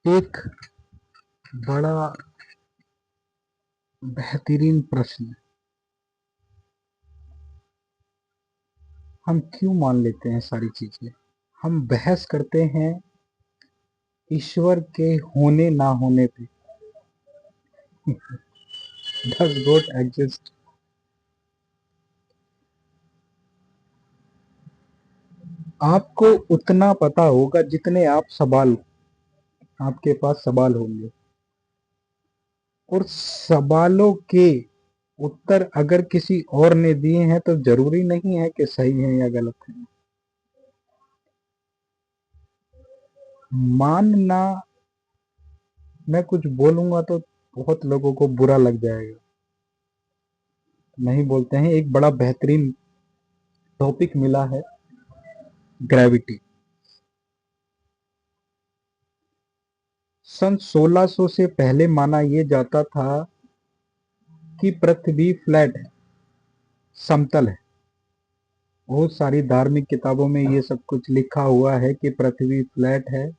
एक बड़ा बेहतरीन प्रश्न। हम क्यों मान लेते हैं सारी चीजें? हम बहस करते हैं ईश्वर के होने ना होने पे। Does God exist? आपको उतना पता होगा जितने आपके पास सवाल होंगे, और सवालों के उत्तर अगर किसी और ने दिए हैं तो जरूरी नहीं है कि सही है या गलत है। मानना, मैं कुछ बोलूंगा तो बहुत लोगों को बुरा लग जाएगा, नहीं बोलते हैं। एक बड़ा बेहतरीन टॉपिक मिला है, ग्रेविटी। सन 1600 से पहले माना यह जाता था कि पृथ्वी फ्लैट है, समतल है। बहुत सारी धार्मिक किताबों में ये सब कुछ लिखा हुआ है कि पृथ्वी फ्लैट है,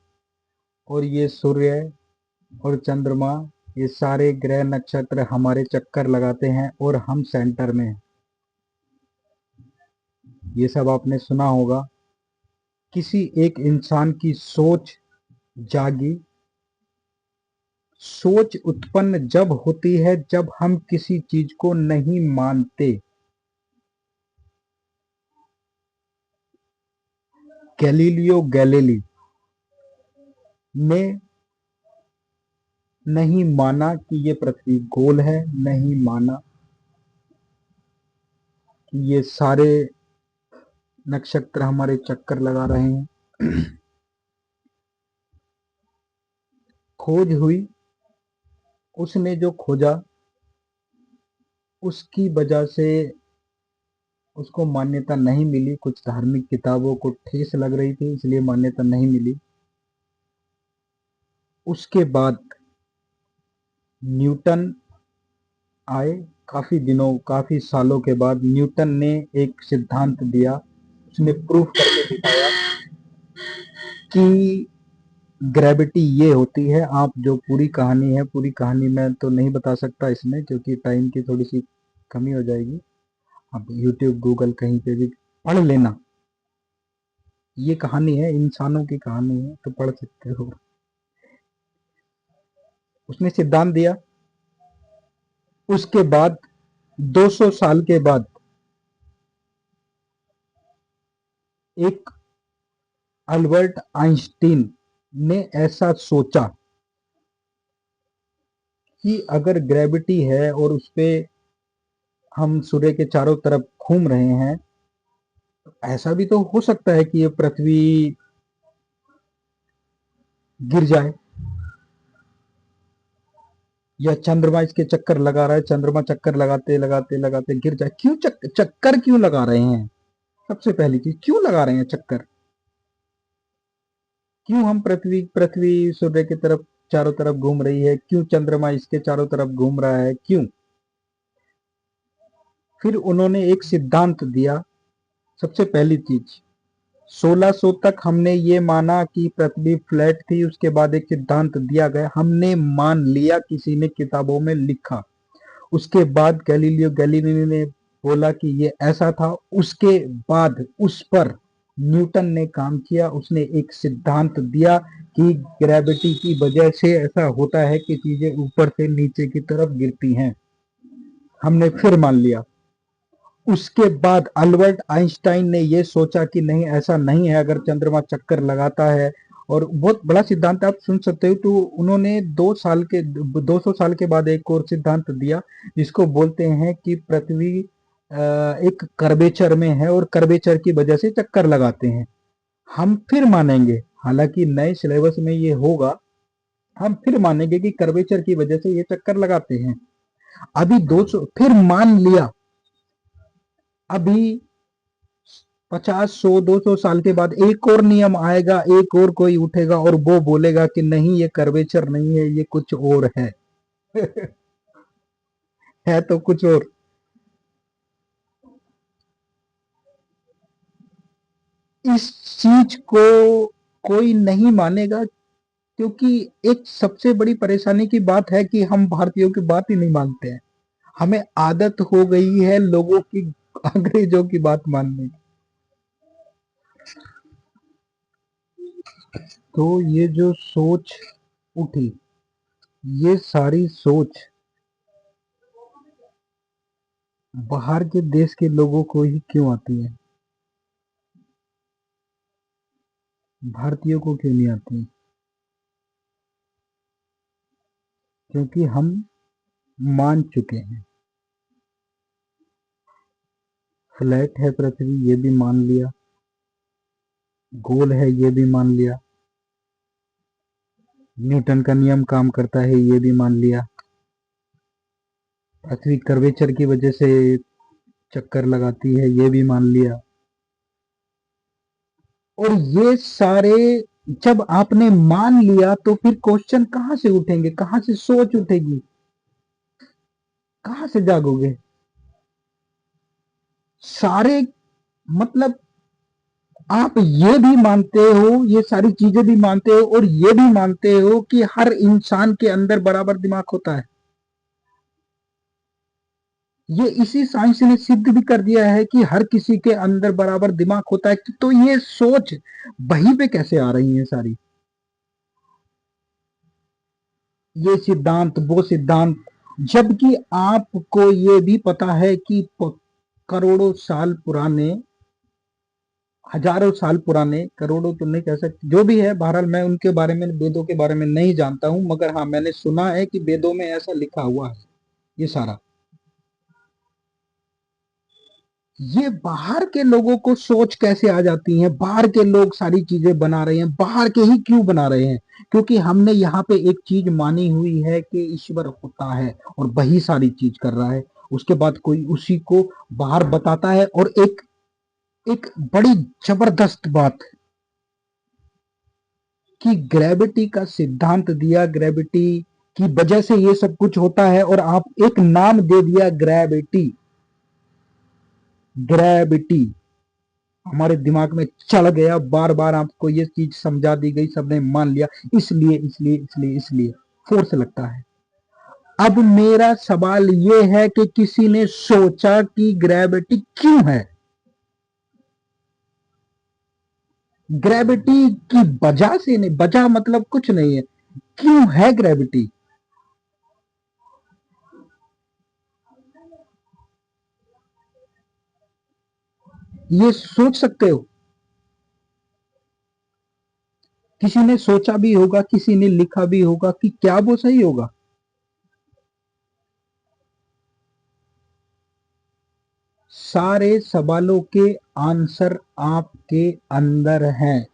और ये सूर्य और चंद्रमा, ये सारे ग्रह नक्षत्र हमारे चक्कर लगाते हैं और हम सेंटर में हैं। ये सब आपने सुना होगा। किसी एक इंसान की सोच जागी। सोच उत्पन्न जब होती है जब हम किसी चीज को नहीं मानते। गैलीलियो गैलीली ने नहीं माना कि ये पृथ्वी गोल है, नहीं माना कि ये सारे नक्षत्र हमारे चक्कर लगा रहे हैं। खोज हुई, उसने जो खोजा उसकी वजह से उसको मान्यता नहीं मिली। कुछ धार्मिक किताबों को ठेस लग रही थी, इसलिए मान्यता नहीं मिली। उसके बाद न्यूटन आए। काफी सालों के बाद न्यूटन ने एक सिद्धांत दिया। उसने प्रूफ करके दिखाया कि ग्रेविटी ये होती है। आप जो पूरी कहानी है, पूरी कहानी मैं तो नहीं बता सकता इसमें, क्योंकि टाइम की थोड़ी सी कमी हो जाएगी। आप यूट्यूब, गूगल कहीं पे भी पढ़ लेना। ये कहानी है, इंसानों की कहानी है, तो पढ़ सकते हो। उसने सिद्धांत दिया। उसके बाद 200 साल के बाद एक अल्बर्ट आइंस्टीन ने ऐसा सोचा कि अगर ग्रेविटी है और उस पे हम सूर्य के चारों तरफ घूम रहे हैं, तो ऐसा भी तो हो सकता है कि ये पृथ्वी गिर जाए, या चंद्रमा इसके चक्कर लगा रहा है, चंद्रमा चक्कर लगाते लगाते लगाते गिर जाए। क्यों चक्कर क्यों लगा रहे हैं? सबसे पहली चीज, क्यों लगा रहे हैं चक्कर? क्यों हम पृथ्वी पृथ्वी सूर्य की तरफ चारों तरफ घूम रही है, क्यों चंद्रमा इसके चारों तरफ घूम रहा है, क्यों? फिर उन्होंने एक सिद्धांत दिया। सबसे पहली चीज, 1600 तक हमने ये माना कि पृथ्वी फ्लैट थी। उसके बाद एक सिद्धांत दिया गया, हमने मान लिया, किसी ने किताबों में लिखा। उसके बाद गैलीलियो गैलीली ने बोला कि ये ऐसा था। उसके बाद उस पर न्यूटन ने काम किया। उसने एक सिद्धांत दिया कि ग्रेविटी की वजह से ऐसा होता है कि चीजें ऊपर से नीचे की तरफ गिरती हैं। हमने फिर मान लिया। उसके बाद अल्बर्ट आइंस्टाइन ने यह सोचा कि नहीं, ऐसा नहीं है, अगर चंद्रमा चक्कर लगाता है। और बहुत बड़ा सिद्धांत, आप सुन सकते हो। तो उन्होंने 200 साल के बाद एक और सिद्धांत दिया, जिसको बोलते हैं कि पृथ्वी एक कर्वेचर में है और कर्वेचर की वजह से चक्कर लगाते हैं। हम फिर मानेंगे, हालांकि नए सिलेबस में ये होगा, हम फिर मानेंगे कि कर्वेचर की वजह से ये चक्कर लगाते हैं। अभी 200 फिर मान लिया। अभी 50, 100, 200 साल के बाद एक और नियम आएगा, एक और कोई उठेगा और वो बोलेगा कि नहीं, ये कर्वेचर नहीं है, ये कुछ और है। है तो कुछ और। इस चीज को कोई नहीं मानेगा, क्योंकि एक सबसे बड़ी परेशानी की बात है कि हम भारतीयों की बात ही नहीं मानते हैं। हमें आदत हो गई है लोगों की, अंग्रेजों की बात मानने की। तो ये जो सोच उठी, ये सारी सोच बाहर के देश के लोगों को ही क्यों आती है, भारतीयों को क्यों नहीं आती? क्योंकि हम मान चुके हैं। फ्लैट है पृथ्वी, ये भी मान लिया। गोल है, ये भी मान लिया। न्यूटन का नियम काम करता है, ये भी मान लिया। पृथ्वी कर्वेचर की वजह से चक्कर लगाती है, ये भी मान लिया। और ये सारे जब आपने मान लिया तो फिर क्वेश्चन कहां से उठेंगे, कहां से सोच उठेगी, कहां से जागोगे? सारे मतलब आप ये भी मानते हो, ये सारी चीजें भी मानते हो और ये भी मानते हो कि हर इंसान के अंदर बराबर दिमाग होता है। ये इसी साइंस ने सिद्ध भी कर दिया है कि हर किसी के अंदर बराबर दिमाग होता है। तो ये सोच वहीं पे कैसे आ रही है सारी, ये सिद्धांत वो सिद्धांत, जबकि आपको ये भी पता है कि करोड़ों साल पुराने, हजारों साल पुराने, करोड़ों तो नहीं कह सकते, जो भी है, बहरहाल मैं उनके बारे में, वेदों के बारे में नहीं जानता हूं, मगर हाँ मैंने सुना है कि वेदों में ऐसा लिखा हुआ है ये सारा। ये बाहर के लोगों को सोच कैसे आ जाती है, बाहर के लोग सारी चीजें बना रहे हैं, बाहर के ही क्यों बना रहे हैं? क्योंकि हमने यहाँ पे एक चीज मानी हुई है कि ईश्वर होता है और वही सारी चीज कर रहा है। उसके बाद कोई उसी को बाहर बताता है। और एक एक बड़ी जबरदस्त बात कि ग्रेविटी का सिद्धांत दिया, ग्रेविटी की वजह से ये सब कुछ होता है, और आप एक नाम दे दिया ग्रेविटी। ग्रेविटी हमारे दिमाग में चढ़ गया, बार बार आपको ये चीज समझा दी गई, सबने मान लिया, इसलिए इसलिए इसलिए इसलिए फोर्स लगता है। अब मेरा सवाल ये है कि किसी ने सोचा कि ग्रेविटी क्यों है? ग्रेविटी की वजह से नहीं, वजह मतलब कुछ नहीं है, क्यों है ग्रेविटी? ये सोच सकते हो? किसी ने सोचा भी होगा, किसी ने लिखा भी होगा कि क्या वो सही होगा? सारे सवालों के आंसर आपके अंदर हैं।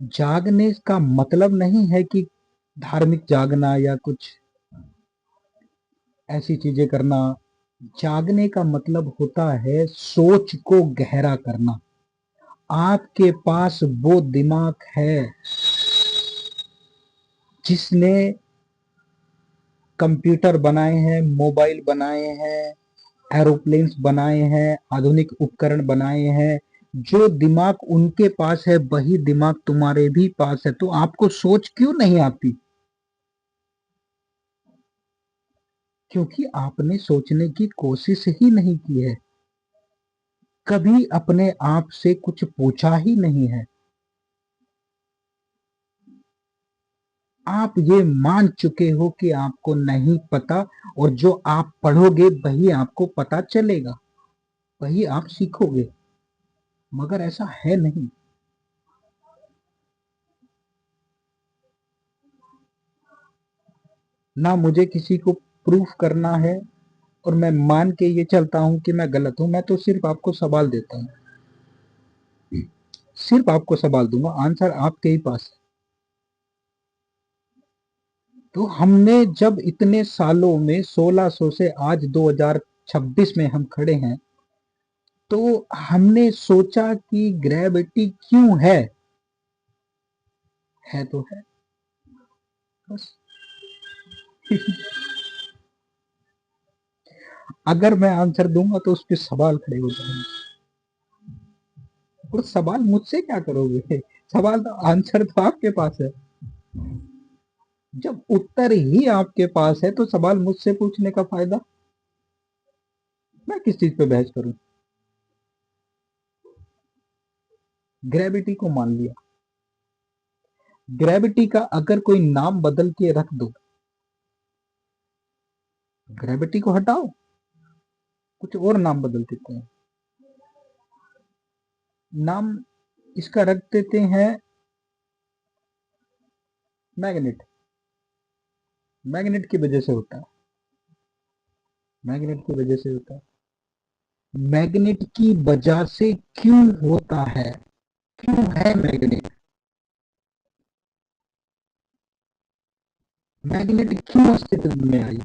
जागने का मतलब नहीं है कि धार्मिक जागना या कुछ ऐसी चीजें करना। जागने का मतलब होता है सोच को गहरा करना। आपके पास वो दिमाग है जिसने कंप्यूटर बनाए हैं, मोबाइल बनाए हैं, एरोप्लेन्स बनाए हैं, आधुनिक उपकरण बनाए हैं। जो दिमाग उनके पास है वही दिमाग तुम्हारे भी पास है। तो आपको सोच क्यों नहीं आती? क्योंकि आपने सोचने की कोशिश ही नहीं की है, कभी अपने आप से कुछ पूछा ही नहीं है। आप ये मान चुके हो कि आपको नहीं पता, और जो आप पढ़ोगे वही आपको पता चलेगा, वही आप सीखोगे, मगर ऐसा है नहीं। ना मुझे किसी को प्रूफ करना है, और मैं मान के ये चलता हूं कि मैं गलत हूं। मैं तो सिर्फ आपको सवाल देता हूं, सिर्फ आपको सवाल दूंगा, आंसर आपके ही पास है। तो हमने जब इतने सालों में 1600 से आज 2026 में हम खड़े हैं, तो हमने सोचा कि ग्रेविटी क्यों है तो है, बस। अगर मैं आंसर दूंगा तो उस पे सवाल खड़े हो जाएंगे, वो सवाल मुझसे क्या करोगे? सवाल तो आंसर तो आपके पास है। जब उत्तर ही आपके पास है तो सवाल मुझसे पूछने का फायदा? मैं किस चीज पे बहस करूं? ग्रेविटी को मान लिया, ग्रेविटी का अगर कोई नाम बदल के रख दो, ग्रेविटी को हटाओ, कुछ और नाम बदल देते हैं। नाम इसका रख देते हैं मैग्नेट। मैग्नेट की वजह से होता है, मैग्नेट की वजह से होता है। मैग्नेट की वजह से क्यों होता है? क्यों है मैग्नेट? मैग्नेट क्यों अस्तित्व में आई?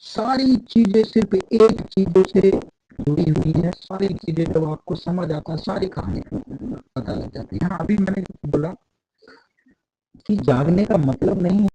सारी चीजें सिर्फ एक चीजों से जुड़ी हुई है। सारी चीजें जब आपको समझ आता है, सारी कहानी पता लग जाती है। हाँ, अभी मैंने बोला कि जागने का मतलब नहीं है